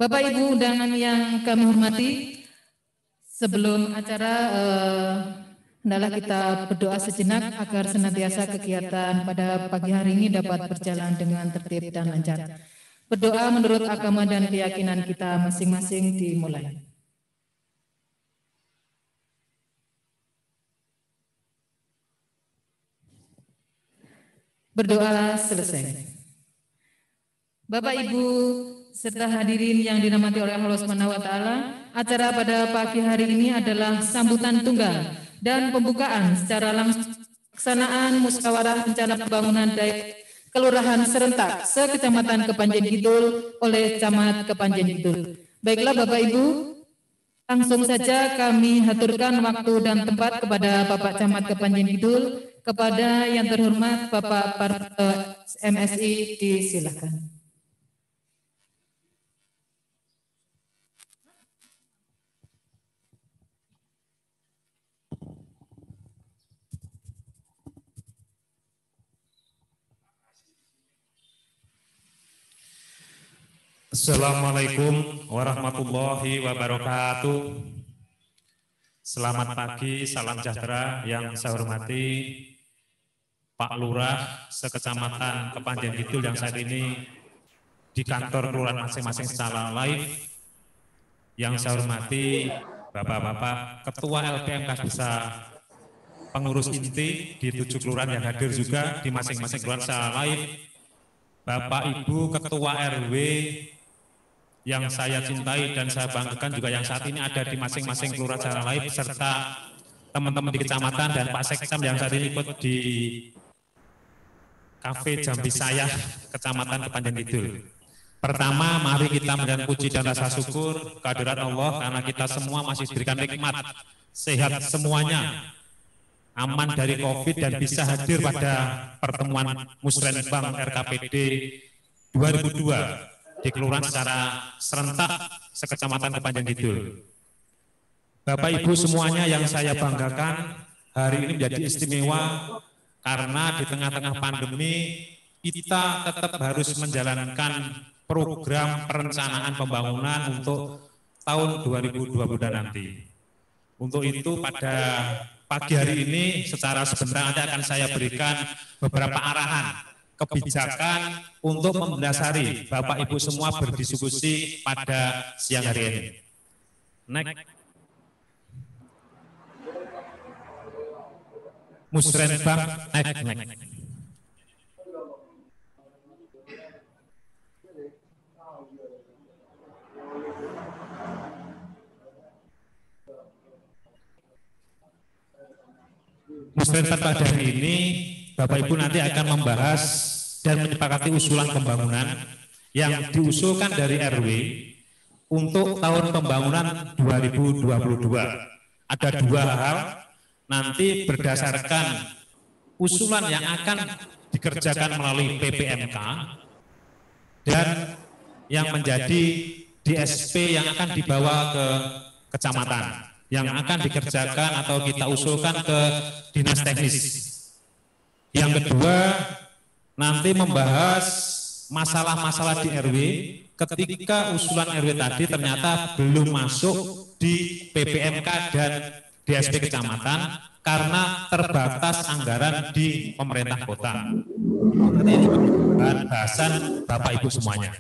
Bapak Ibu undangan yang kami hormati, sebelum acara hendaklah kita berdoa sejenak agar senantiasa kegiatan pada pagi hari ini dapat berjalan dengan tertib dan lancar. Berdoa menurut agama dan keyakinan kita masing-masing dimulai. Berdoa selesai. Bapak Ibu serta hadirin yang dirahmati oleh Allah Subhanahu wa taala, acara pada pagi hari ini adalah sambutan tunggal dan pembukaan secara langsung pelaksanaan musyawarah rencana pembangunan daerah kelurahan serentak se-Kecamatan Kepanjen Kidul oleh Camat Kepanjen Kidul. Baiklah Bapak Ibu, langsung saja kami haturkan waktu dan tempat kepada Bapak Camat Kepanjen Kidul, kepada yang terhormat Bapak Parto MSI, disilakan. Assalamualaikum warahmatullahi wabarakatuh. Selamat pagi, salam sejahtera yang saya hormati Pak Lurah se-Kecamatan Kepanjen Kidul yang saat ini di kantor kelurahan masing-masing secara live. Yang saya hormati Bapak-bapak Ketua LPMK Desa, pengurus inti di 7 kelurahan yang hadir juga di masing-masing kelurahan secara live. Bapak Ibu Ketua RW yang saya cintai dan saya banggakan juga yang saat ini ada di masing-masing kelurahan secara live, serta teman-teman di kecamatan dan Pak Sekcam yang saat ini ikut di Kafe Jambi Sayah, Kecamatan Kepanjen Kidul. Pertama, mari kita menjadikan puji dan rasa syukur kehadirat Allah karena kita semua masih diberikan nikmat, sehat semuanya, aman dari COVID dan bisa hadir pada pertemuan Musrenbang RKPD 2002 di kelurahan secara serentak se-Kecamatan Kepanjen Kidul. Bapak Ibu semuanya yang saya banggakan, hari ini menjadi istimewa karena di tengah-tengah pandemi kita tetap harus menjalankan program perencanaan pembangunan untuk tahun 2022 nanti. Untuk itu pada pagi hari ini secara sebentar nanti akan saya berikan beberapa arahan kebijakan untuk mendasari Bapak Ibu semua berdiskusi pada siang hari ini. Next. Musrenbang, next. Musrenbang pada hari ini Bapak Ibu nanti akan membahas dan menyepakati usulan pembangunan yang diusulkan dari RW untuk tahun pembangunan 2022. Ada 2 hal, nanti berdasarkan usulan yang akan dikerjakan melalui PPMK dan yang menjadi DSP yang akan dibawa ke kecamatan, yang akan dikerjakan atau kita usulkan ke dinas teknis. Yang kedua, nanti membahas masalah-masalah di RW ketika usulan RW tadi ternyata belum masuk di PPMK dan DSP kecamatan karena terbatas anggaran di pemerintah kota. Nanti ini bahasan Bapak Ibu semuanya.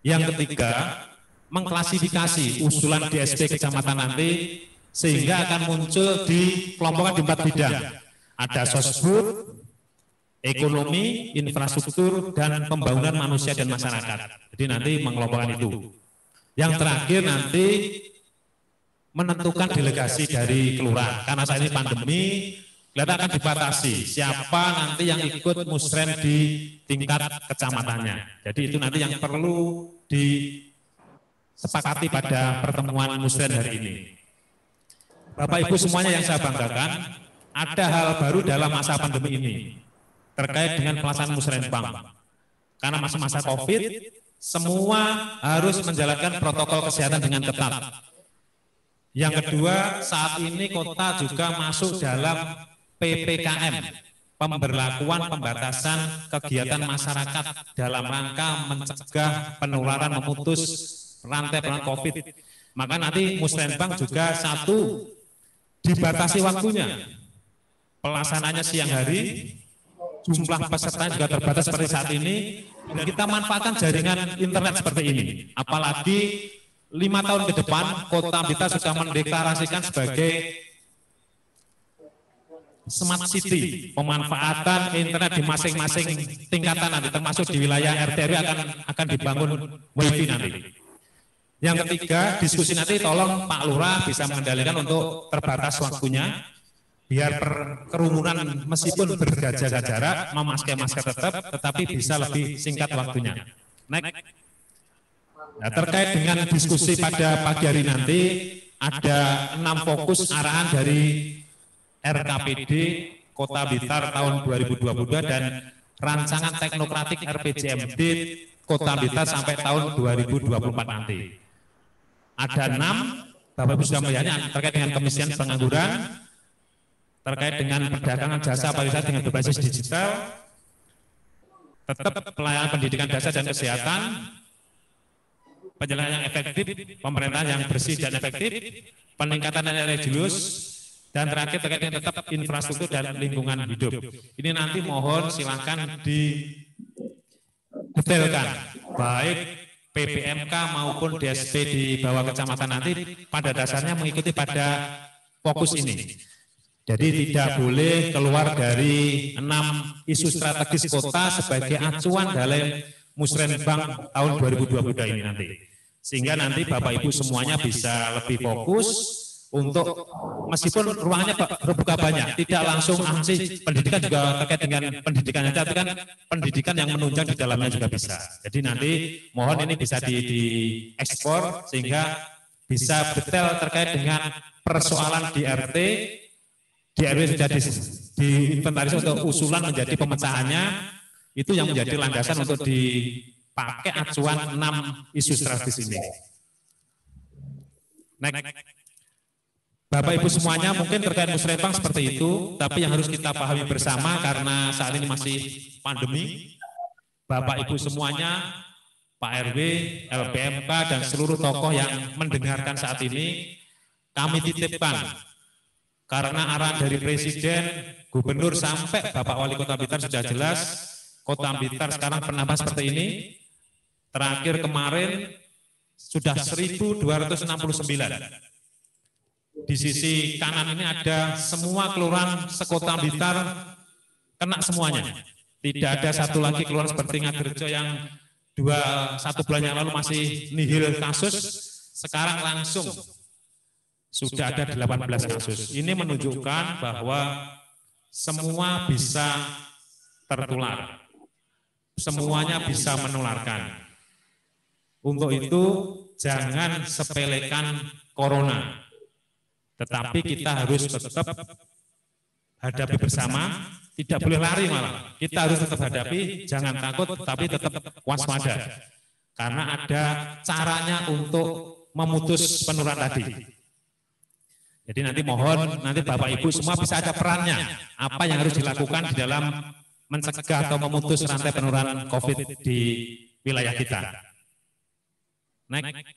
Yang ketiga, mengklasifikasi usulan DSP kecamatan nanti sehingga akan muncul di kelompokan di 4 bidang. Ada sosbud, ekonomi, infrastruktur, dan pembangunan manusia dan masyarakat. Jadi nanti mengelompokkan itu. Yang terakhir nanti menentukan delegasi dari kelurahan. Karena saat ini pandemi, kelihatan akan dibatasi siapa nanti yang ikut musren di tingkat kecamatannya. Jadi itu nanti yang perlu disepakati pada pertemuan musren hari ini. Bapak Ibu semuanya yang saya banggakan, ada hal baru dalam masa pandemi ini terkait dengan pelaksanaan musrenbang. Karena masa-masa COVID, semua harus menjalankan protokol kesehatan dengan ketat. Yang kedua, saat ini kota juga masuk dalam PPKM, pemberlakuan pembatasan kegiatan masyarakat dalam rangka mencegah penularan, memutus rantai penularan COVID. Maka nanti Musrenbang juga satu dibatasi waktunya, pelaksananya siang hari, jumlah peserta juga terbatas seperti saat ini, dan kita manfaatkan jaringan internet seperti ini. Apalagi 5 tahun ke depan Kota Blitar sudah mendeklarasikan sebagai Smart City, pemanfaatan internet di masing-masing tingkatan nanti, termasuk di wilayah RT RW akan dibangun WiFi nanti. Yang ketiga, diskusi nanti tolong Pak Lurah bisa mengendalikan untuk terbatas waktunya, biar kerumunan meskipun berjaga jarak, memakai masker tetap, tetapi bisa lebih singkat waktunya. Next. Nah, terkait dengan diskusi pada pagi hari nanti, ada 6 fokus arahan dari RKPD Kota Blitar tahun 2022 dan rancangan teknokratik RPJMD Kota Blitar sampai tahun 2024 nanti. Ada 6, Bapak Ibu sudah melihatnya, terkait dengan kemiskinan pengangguran, terkait dengan perdagangan jasa pariwisata dengan berbasis digital, tetap pelayanan pendidikan dasar dan kesehatan, penyelenggaraan yang efektif, pemerintahan yang bersih dan efektif, peningkatan nilai religius, dan terakhir terkait dengan tetap infrastruktur dan lingkungan hidup. Ini nanti mohon silakan didetailkan, baik PPMK maupun DSP di bawah kecamatan nanti pada dasarnya mengikuti pada fokus ini. Jadi tidak boleh keluar dari 6 isu strategis kota sebagai acuan dalam Musrenbang tahun 2022 ini nanti. Sehingga nanti Bapak Ibu semuanya bisa lebih fokus untuk meskipun ruangnya terbuka banyak, tidak langsung sih pendidikan juga terkait dengan pendidikannya, tapi kan pendidikan yang menunjang di dalamnya juga bisa. Jadi nanti mohon ini bisa diekspor sehingga bisa detail terkait dengan persoalan di RT, di RW sudah diinventarisir untuk usulan menjadi pemecahannya, itu yang menjadi landasan untuk dipakai acuan 6 isu strategis ini. Next. Bapak Ibu semuanya mungkin terkait Musrenbang seperti itu, tapi yang harus kita pahami bersama karena saat ini masih pandemi, Bapak Ibu semuanya, Pak RW, LPMK dan seluruh tokoh yang mendengarkan saat ini, kami titipkan karena arahan dari Presiden, Gubernur sampai Bapak Wali Kota Blitar sudah jelas, Kota Blitar sekarang penambah seperti ini, terakhir kemarin sudah 1.269. Di sisi kanan ini ada semua kelurahan sekota Blitar kena semuanya. Tidak ada satu lagi kelurahan seperti Ngagerjo yang 1 bulan yang lalu masih nihil kasus, sekarang langsung sudah ada 18 kasus. Ini menunjukkan bahwa semua bisa tertular, semuanya bisa menularkan. Untuk itu jangan sepelekan corona. Tetapi kita harus tetap hadapi bersama, tidak boleh lari malah. Kita harus tetap hadapi, jangan takut, tapi tetap waspada. Karena ada caranya untuk memutus penularan tadi. Jadi nanti mohon, nanti Bapak Ibu semua bisa ada perannya. Apa yang harus dilakukan di dalam mencegah atau memutus rantai penularan COVID di wilayah kita. Next.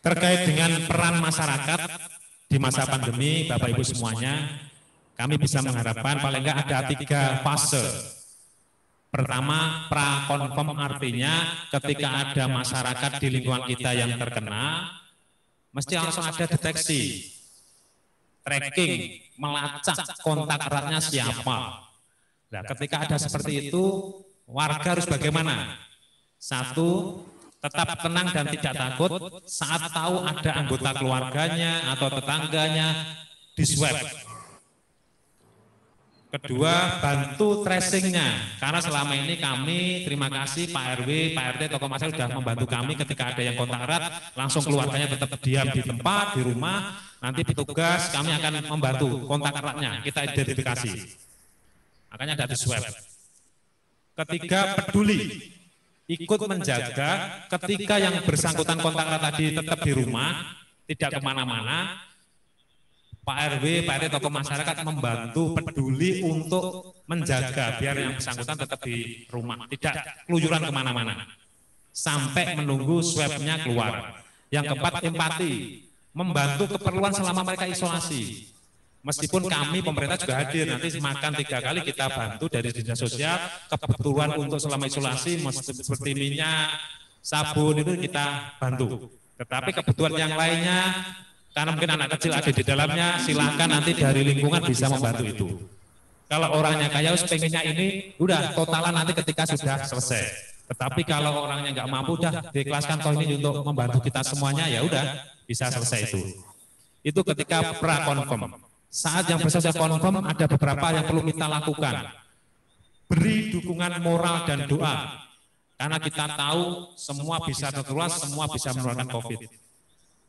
Terkait dengan peran masyarakat di masa pandemi, Bapak Ibu semuanya, kami bisa mengharapkan paling enggak ada 3 fase. Pertama, pra-confirm artinya ketika ada masyarakat di lingkungan kita yang terkena, mesti langsung ada deteksi, tracking, melacak kontak eratnya siapa. Nah, ketika ada seperti itu, warga harus bagaimana? 1, tetap tenang dan tidak takut saat tahu ada anggota keluarganya atau tetangganya di swab. Kedua, bantu tracingnya, karena selama ini kami, terima kasih Pak RW, Pak RT, tokoh masyarakat sudah membantu kami ketika ada yang kontak erat, langsung keluarganya tetap diam di tempat, di rumah, nanti petugas kami akan membantu kontak eratnya, kita identifikasi. Makanya ada di swab. Ketiga, peduli. ikut menjaga ketika yang bersangkutan kontak erat tadi tetap di rumah, tidak kemana-mana, Pak RW, Pak RT, tokoh masyarakat membantu peduli untuk menjaga biar yang bersangkutan tetap di rumah, tidak keluyuran kemana-mana, sampai menunggu swabnya keluar. Yang keempat, empati, membantu keperluan selama mereka isolasi. Meskipun kami pemerintah juga hadir, nanti makan 3 kali kita bantu dari dinas sosial, kebutuhan untuk selama isolasi seperti minyak, sabun itu kita bantu. Tetapi kebutuhan yang lainnya, karena mungkin anak kecil ada di dalamnya, silakan nanti dari lingkungan bisa membantu itu. Kalau orangnya kaya, pengennya ini, udah totalan nanti ketika sudah selesai. Tetapi kalau orangnya nggak mampu, udah diikhlaskan toh ini untuk membantu kita semuanya, ya udah bisa selesai itu. Itu ketika pra-confirm. Saat yang bersangkutan confirm ada beberapa yang perlu kita lakukan. Beri dukungan moral dan doa. Karena kita tahu semua bisa tertular, semua bisa menularkan COVID.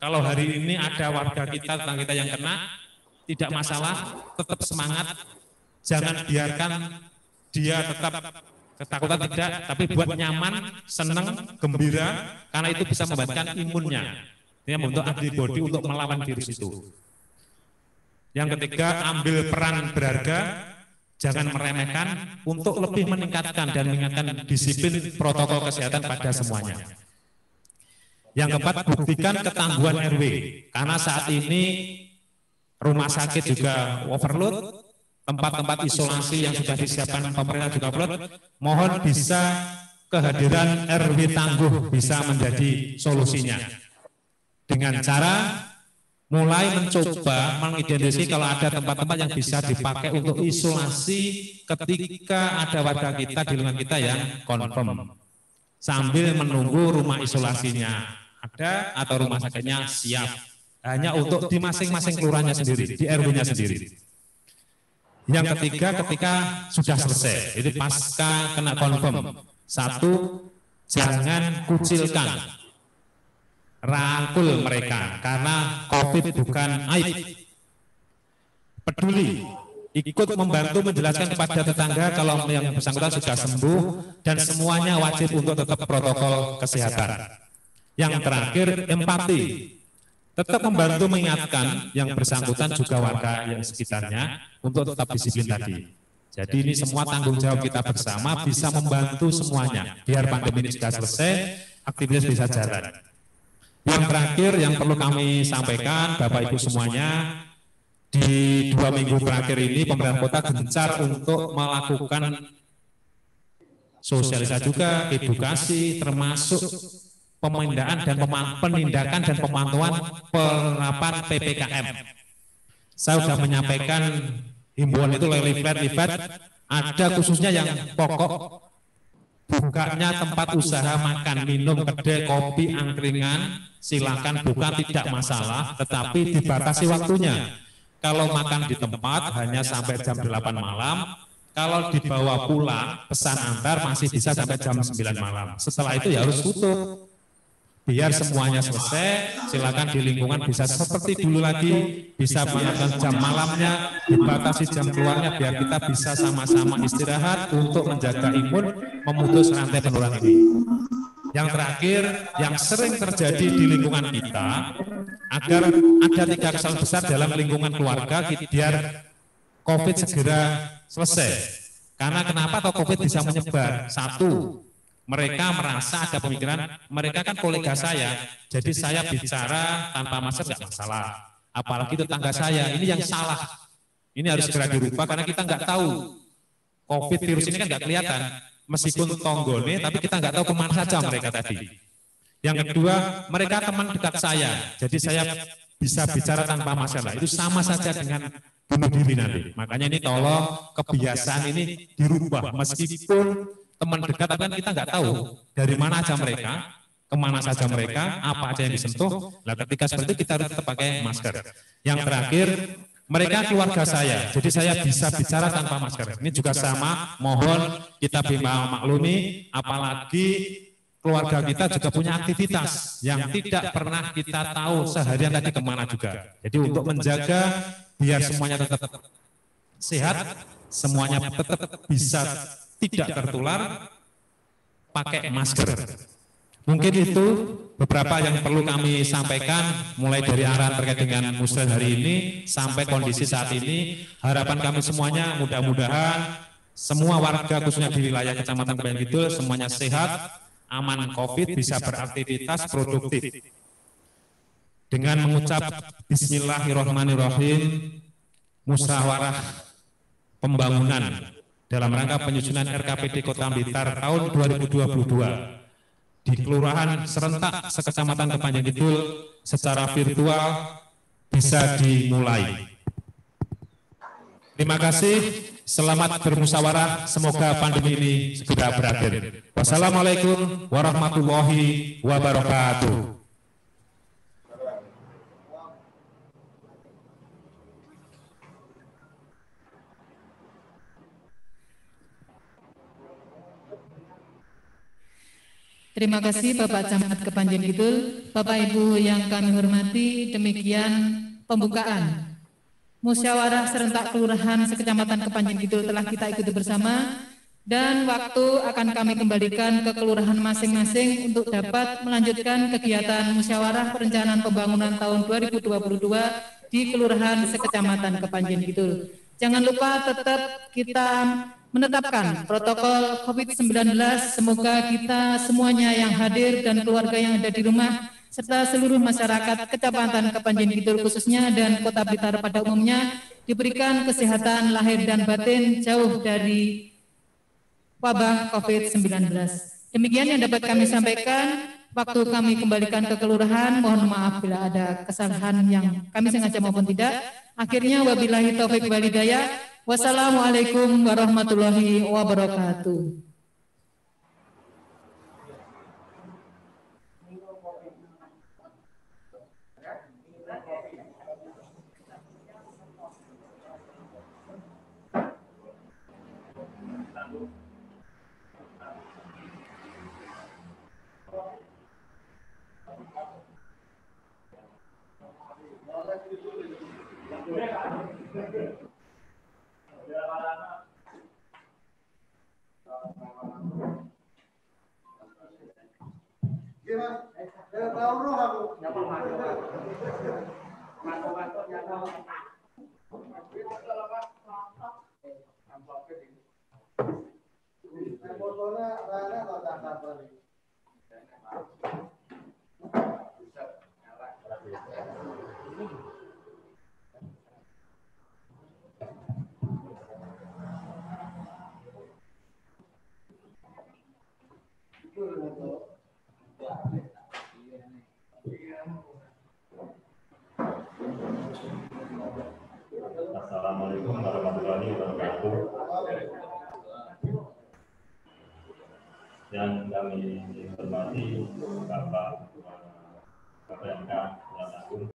Kalau hari ini ada warga kita, tetangga kita yang kena, tidak masalah, tetap semangat. Jangan biarkan dia tetap ketakutan tidak, tapi buat nyaman, senang, gembira, karena itu bisa membantu imunnya. Ini membentuk antibodi untuk melawan virus itu. Yang ketiga, ambil peran berharga, jangan meremehkan untuk lebih meningkatkan dan mengingatkan disiplin protokol kesehatan pada semuanya. Yang keempat, buktikan ketangguhan RW, karena saat ini rumah sakit juga overload, tempat-tempat isolasi yang sudah disiapkan pemerintah juga overload, mohon bisa kehadiran RW tangguh bisa menjadi solusinya. Dengan cara mulai mencoba mengidentifikasi kalau ada tempat-tempat yang bisa dipakai untuk isolasi ketika ada warga kita di lingkungan kita yang confirm. Sambil menunggu rumah isolasinya ada atau rumah sakitnya siap. Hanya untuk di masing-masing kelurahannya sendiri, di RW-nya sendiri. Yang ketiga, ketika sudah selesai, itu pasca kena confirm. Satu, jangan kucilkan. Rangkul mereka, karena COVID bukan aib. Peduli, ikut membantu menjelaskan kepada tetangga kalau yang bersangkutan sudah sembuh, dan semuanya wajib untuk tetap protokol kesehatan. Yang terakhir, empati, tetap membantu mengingatkan yang bersangkutan juga warga yang sekitarnya untuk tetap disiplin tadi. Jadi ini semua tanggung jawab kita bersama, bisa membantu semuanya, biar pandemi ini sudah selesai, aktivitas bisa jalan. Yang terakhir yang perlu kami sampaikan, Bapak Ibu semuanya, di 2 minggu terakhir ini pemerintah kota gencar untuk melakukan sosialisasi juga, edukasi, termasuk pemindahan dan penindakan dan pemantauan penerapan PPKM. Saya sudah menyampaikan himbauan itu lewat leaflet, ada khususnya yang pokok, bukanya tempat usaha makan, minum, kedai, kopi, angkringan, silakan buka tidak masalah, tetapi dibatasi waktunya. Kalau makan di tempat hanya sampai jam 8 malam, kalau dibawa pulang, pesan antar masih bisa sampai jam 9 malam. Setelah itu ya harus tutup. Biar semuanya selesai, silakan di lingkungan bisa seperti dulu lagi, bisa biarkan jam malamnya, dibatasi jam keluarnya, biar kita bisa sama-sama istirahat untuk menjaga imun, memutus rantai penularan ini. Yang terakhir, yang sering terjadi di lingkungan kita, agar ada 3 kesalahan besar dalam lingkungan keluarga, biar COVID segera selesai. Karena kenapa atau COVID bisa menyebar? Satu, mereka merasa ada pemikiran, mereka kan kolega saya, jadi saya bicara tanpa masker tidak masalah. Apalagi tetangga saya, ini yang salah. Ini harus segera dirubah karena kita nggak tahu. COVID virus ini kan nggak kelihatan, meskipun tonggone, tapi kita nggak tahu kemana saja mereka tadi. Yang kedua, mereka teman dekat saya, jadi saya bisa bicara tanpa masalah. Itu sama saja dengan bunuh diri nanti. Makanya ini tolong kebiasaan ini dirubah, meskipun teman dekat, tapi kan kita nggak tahu dari mana aja mereka, kemana saja mereka, apa aja yang disentuh. Nah, ketika seperti itu kita harus tetap pakai masker. Yang terakhir, mereka keluarga saya, jadi saya bisa bicara tanpa masker. Ini juga sama, mohon kita maklumi, apalagi keluarga kita juga punya aktivitas yang tidak pernah kita tahu seharian tadi kemana juga. Jadi untuk menjaga biar semuanya tetap sehat, semuanya tetap bisa tidak tertular, pakai masker. Mungkin itu beberapa yang perlu kami sampaikan mulai dari arahan terkait dengan musrah hari ini sampai kondisi saat ini. Harapan kami semuanya mudah-mudahan semua warga khususnya di wilayah Kecamatan Kebayan Kidul semuanya sehat, aman COVID, bisa beraktivitas produktif. Dengan mengucap Bismillahirrahmanirrahim, musyawarah pembangunan dalam rangka penyusunan RKPD Kota Blitar tahun 2022 di Kelurahan Serentak Sekecamatan Kepanjen Kidul secara virtual bisa dimulai. Terima kasih, selamat bermusyawarah, semoga pandemi ini segera berakhir. Wassalamualaikum warahmatullahi wabarakatuh. Terima kasih Bapak Camat Kepanjen Kidul. Bapak Ibu yang kami hormati, demikian pembukaan musyawarah serentak kelurahan sekecamatan Kepanjen Kidul telah kita ikuti bersama, dan waktu akan kami kembalikan ke kelurahan masing-masing untuk dapat melanjutkan kegiatan musyawarah perencanaan pembangunan tahun 2022 di kelurahan sekecamatan Kepanjen Kidul. Jangan lupa tetap kita menetapkan protokol COVID-19. Semoga kita semuanya yang hadir dan keluarga yang ada di rumah serta seluruh masyarakat Kecamatan Kepanjen Kidul khususnya dan Kota Blitar pada umumnya diberikan kesehatan lahir dan batin jauh dari wabah COVID-19. Demikian yang dapat kami sampaikan. Waktu kami kembalikan ke kelurahan, mohon maaf bila ada kesalahan yang kami sengaja maupun tidak. Akhirnya wabillahi taufik wal hidayah. Wassalamualaikum warahmatullahi wabarakatuh. Assalamualaikum warahmatullahi wabarakatuh. Yang kami hormati Bapak Kapolda Jawa Tengah